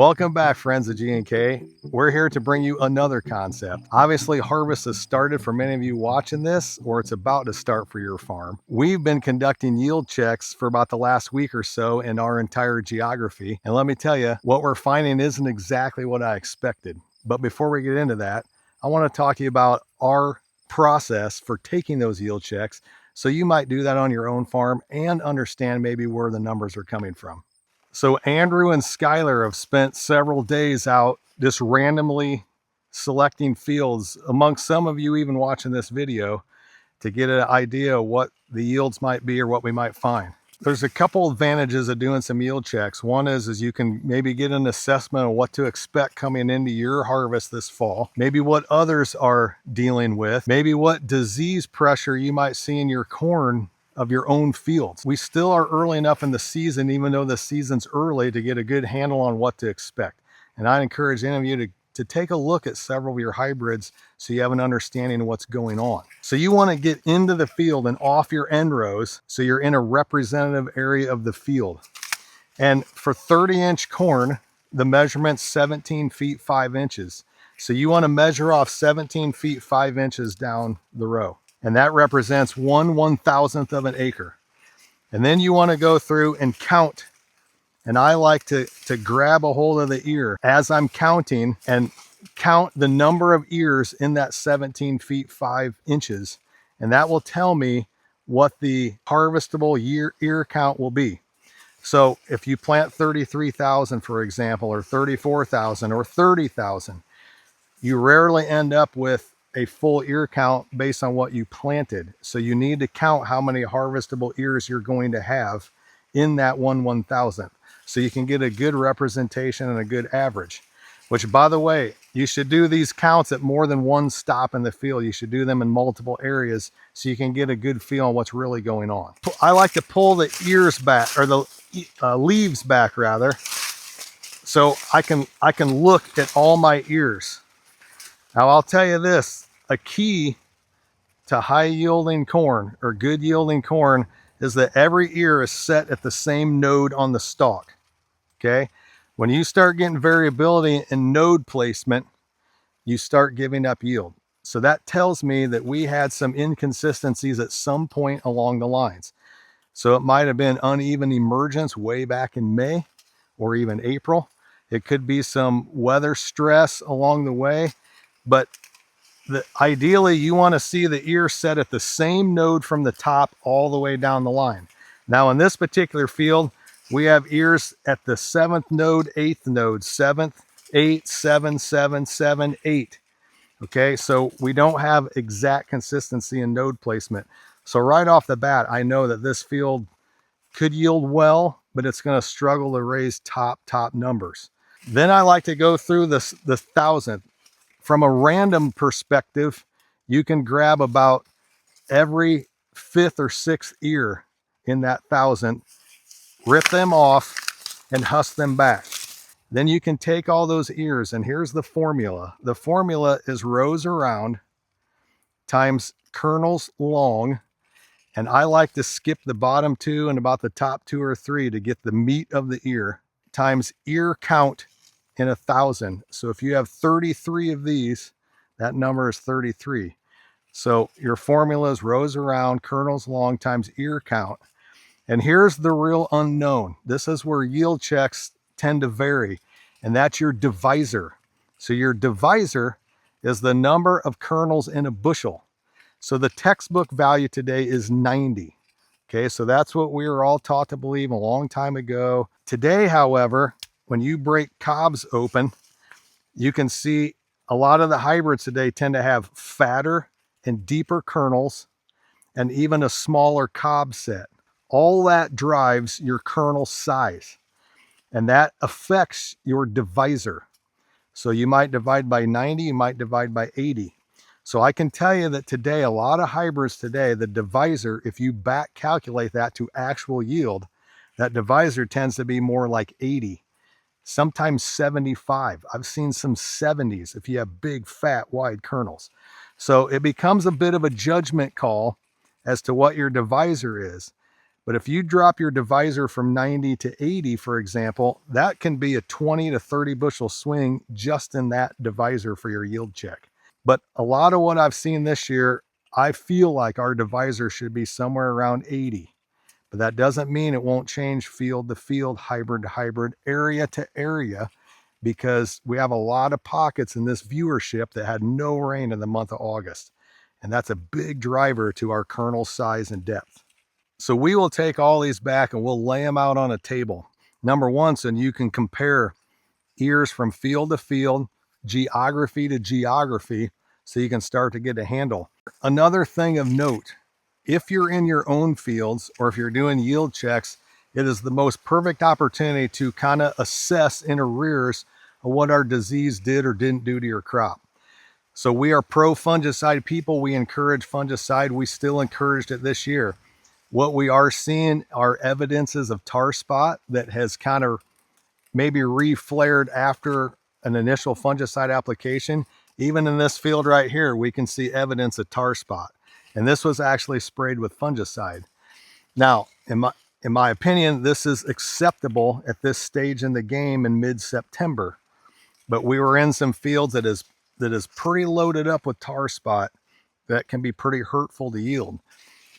Welcome back, friends of G&K. We're here to bring you another concept. Obviously, harvest has started for many of you watching this, or it's about to start for your farm. We've been conducting yield checks for about the last week or so in our entire geography. And let me tell you, what we're finding isn't exactly what I expected. But before we get into that, I want to talk to you about our process for taking those yield checks, so you might do that on your own farm and understand maybe where the numbers are coming from. So Andrew and Skylar have spent several days out just randomly selecting fields, amongst some of you even watching this video, to get an idea of what the yields might be or what we might find. There's a couple advantages of doing some yield checks. One is you can maybe get an assessment of what to expect coming into your harvest this fall, maybe what others are dealing with, maybe what disease pressure you might see in your corn of your own fields. We still are early enough in the season, even though the season's early, to get a good handle on what to expect. And I encourage any of you to take a look at several of your hybrids so you have an understanding of what's going on. So you want to get into the field and off your end rows so you're in a representative area of the field. And for 30-inch corn, the measurement's 17 feet 5 inches. So you want to measure off 17 feet 5 inches down the row. And that represents 1/1000th of an acre. And then you want to go through and count. And I like to grab a hold of the ear as I'm counting and count the number of ears in that 17 feet 5 inches. And that will tell me what the harvestable ear count will be. So if you plant 33,000, for example, or 34,000 or 30,000, you rarely end up with a full ear count based on what you planted. So you need to count how many harvestable ears you're going to have in that 1/1000th, so you can get a good representation and a good average. Which, by the way, you should do these counts at more than one stop in the field. You should do them in multiple areas so you can get a good feel on what's really going on. I like to pull the ears back, or the leaves back rather, so I can look at all my ears. Now I'll tell you this, a key to high yielding corn or good yielding corn is that every ear is set at the same node on the stalk, okay? When you start getting variability in node placement, you start giving up yield. So that tells me that we had some inconsistencies at some point along the lines. So it might have been uneven emergence way back in May or even April. It could be some weather stress along the way. But ideally, you want to see the ear set at the same node from the top all the way down the line. Now, in this particular field, we have ears at the 7th node, 8th node, 7th, 8, 7, 7, 7, 8. Okay, so we don't have exact consistency in node placement. So right off the bat, I know that this field could yield well, but it's going to struggle to raise top numbers. Then I like to go through the 1000th. From a random perspective, you can grab about every 5th or 6th ear in that 1000, rip them off and husk them back. Then you can take all those ears, and here's the formula. The formula is rows around times kernels long, and I like to skip the bottom 2 and about the top 2 or 3 to get the meat of the ear, times ear count in 1000. So if you have 33 of these, that number is 33. So your formula is rows around, kernels long times ear count. And here's the real unknown. This is where yield checks tend to vary, and that's your divisor. So your divisor is the number of kernels in a bushel. So the textbook value today is 90. Okay, so that's what we were all taught to believe a long time ago. Today, however, when you break cobs open, you can see a lot of the hybrids today tend to have fatter and deeper kernels and even a smaller cob set. All that drives your kernel size, and that affects your divisor. So you might divide by 90, you might divide by 80. So I can tell you that today, a lot of hybrids today, the divisor, if you back calculate that to actual yield, that divisor tends to be more like 80. Sometimes 75. I've seen some 70s if you have big, fat, wide kernels. So it becomes a bit of a judgment call as to what your divisor is. But if you drop your divisor from 90 to 80, for example, that can be a 20 to 30 bushel swing just in that divisor for your yield check. But a lot of what I've seen this year, I feel like our divisor should be somewhere around 80. But that doesn't mean it won't change field to field, hybrid to hybrid, area to area, because we have a lot of pockets in this viewership that had no rain in the month of August. And that's a big driver to our kernel size and depth. So we will take all these back and we'll lay them out on a table. Number one, so you can compare ears from field to field, geography to geography, so you can start to get a handle. Another thing of note, if you're in your own fields or if you're doing yield checks, it is the most perfect opportunity to kind of assess in arrears of what our disease did or didn't do to your crop. So we are pro fungicide people. We encourage fungicide. We still encouraged it this year. What we are seeing are evidences of tar spot that has kind of maybe re-flared after an initial fungicide application. Even in this field right here, we can see evidence of tar spot. And this was actually sprayed with fungicide. Now, in my opinion, this is acceptable at this stage in the game in mid-September. But we were in some fields that is pretty loaded up with tar spot that can be pretty hurtful to yield.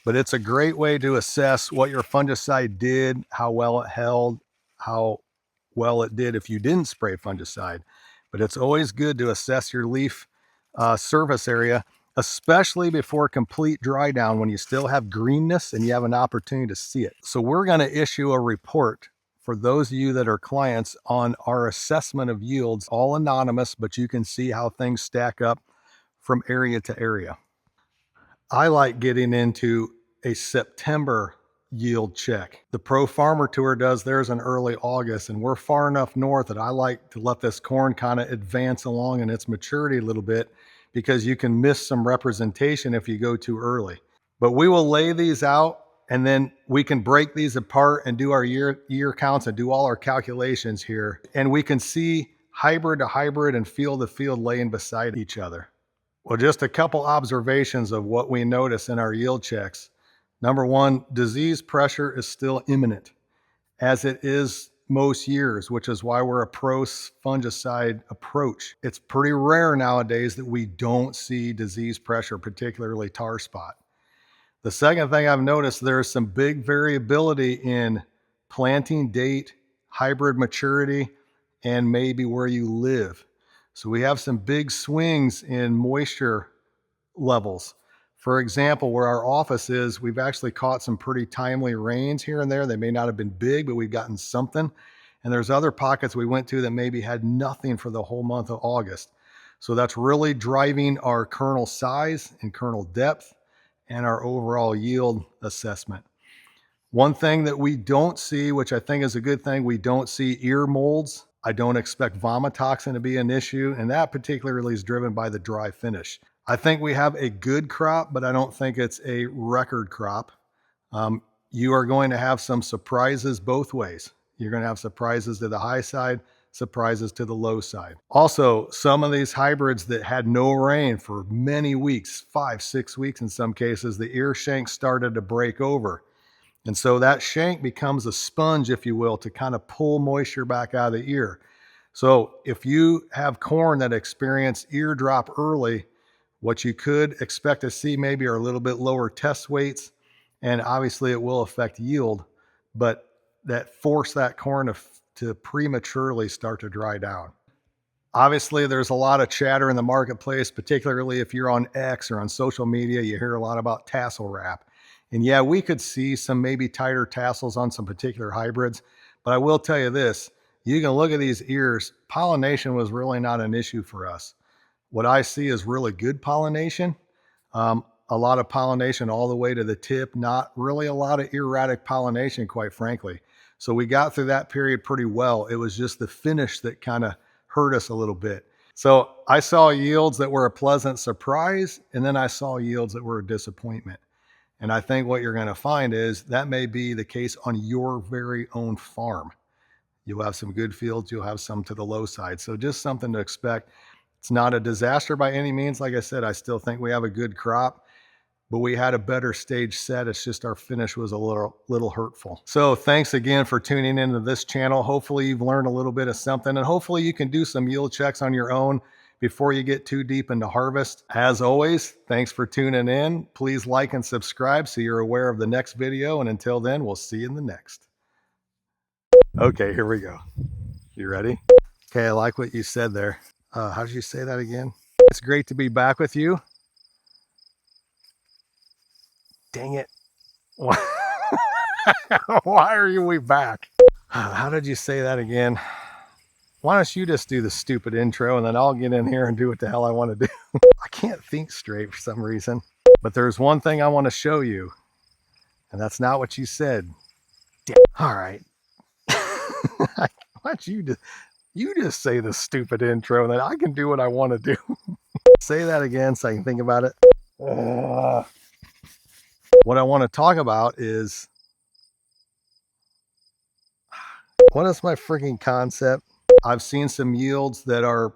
But it's a great way to assess what your fungicide did, how well it held, how well it did if you didn't spray fungicide. But it's always good to assess your leaf surface area, especially before complete dry down, when you still have greenness and you have an opportunity to see it. So we're going to issue a report for those of you that are clients on our assessment of yields, all anonymous, but you can see how things stack up from area to area. I like getting into a September yield check. The Pro Farmer Tour does theirs in early August, and we're far enough north that I like to let this corn kind of advance along in its maturity a little bit, because you can miss some representation if you go too early. But we will lay these out, and then we can break these apart and do our year counts and do all our calculations here. And we can see hybrid to hybrid and field to field laying beside each other. Well, just a couple observations of what we notice in our yield checks. Number one, disease pressure is still imminent, as it is most years, which is why we're a pro fungicide approach. It's pretty rare nowadays that we don't see disease pressure, particularly tar spot. The second thing I've noticed, there's some big variability in planting date, hybrid maturity, and maybe where you live. So we have some big swings in moisture levels. For example, where our office is, we've actually caught some pretty timely rains here and there. They may not have been big, but we've gotten something. And there's other pockets we went to that maybe had nothing for the whole month of August. So that's really driving our kernel size and kernel depth and our overall yield assessment. One thing that we don't see, which I think is a good thing, we don't see ear molds. I don't expect vomitoxin to be an issue, and that particularly is driven by the dry finish. I think we have a good crop, but I don't think it's a record crop. You are going to have some surprises both ways. You're going to have surprises to the high side, surprises to the low side. Also, some of these hybrids that had no rain for many weeks, 5-6 weeks in some cases, the ear shank started to break over. And so that shank becomes a sponge, if you will, to kind of pull moisture back out of the ear. So if you have corn that experience ear drop early, what you could expect to see maybe are a little bit lower test weights, and obviously it will affect yield, but that force that corn to prematurely start to dry down. Obviously, there's a lot of chatter in the marketplace, particularly if you're on X or on social media. You hear a lot about tassel wrap. And yeah, we could see some maybe tighter tassels on some particular hybrids, but I will tell you this, you can look at these ears, pollination was really not an issue for us. What I see is really good pollination, a lot of pollination all the way to the tip, not really a lot of erratic pollination, quite frankly. So we got through that period pretty well. It was just the finish that kind of hurt us a little bit. So I saw yields that were a pleasant surprise, and then I saw yields that were a disappointment. And I think what you're going to find is that may be the case on your very own farm. You'll have some good fields, you'll have some to the low side. So just something to expect. It's not a disaster by any means. Like I said, I still think we have a good crop, but we had a better stage set. It's just our finish was a little hurtful. So thanks again for tuning into this channel. Hopefully you've learned a little bit of something, and hopefully you can do some yield checks on your own before you get too deep into harvest. As always, thanks for tuning in. Please like and subscribe so you're aware of the next video. And until then, we'll see you in the next. Okay, here we go. You ready? Okay, I like what you said there. How did you say that again? It's great to be back with you. Dang it. Why are we back? How did you say that again? Why don't you just do the stupid intro and then I'll get in here and do what the hell I want to do. I can't think straight for some reason. But there's one thing I want to show you, and that's not what you said. All right. Why don't you just say the stupid intro and then I can do what I want to do. Say that again so I can think about it. What I want to talk about is, what is my freaking concept? I've seen some yields that are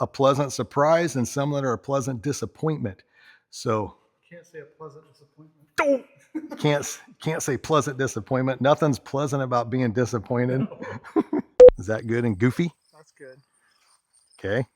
a pleasant surprise and some that are a pleasant disappointment. So Can't say a pleasant disappointment. can't say pleasant disappointment. Nothing's pleasant about being disappointed. No. Is that good and goofy? That's good. Okay.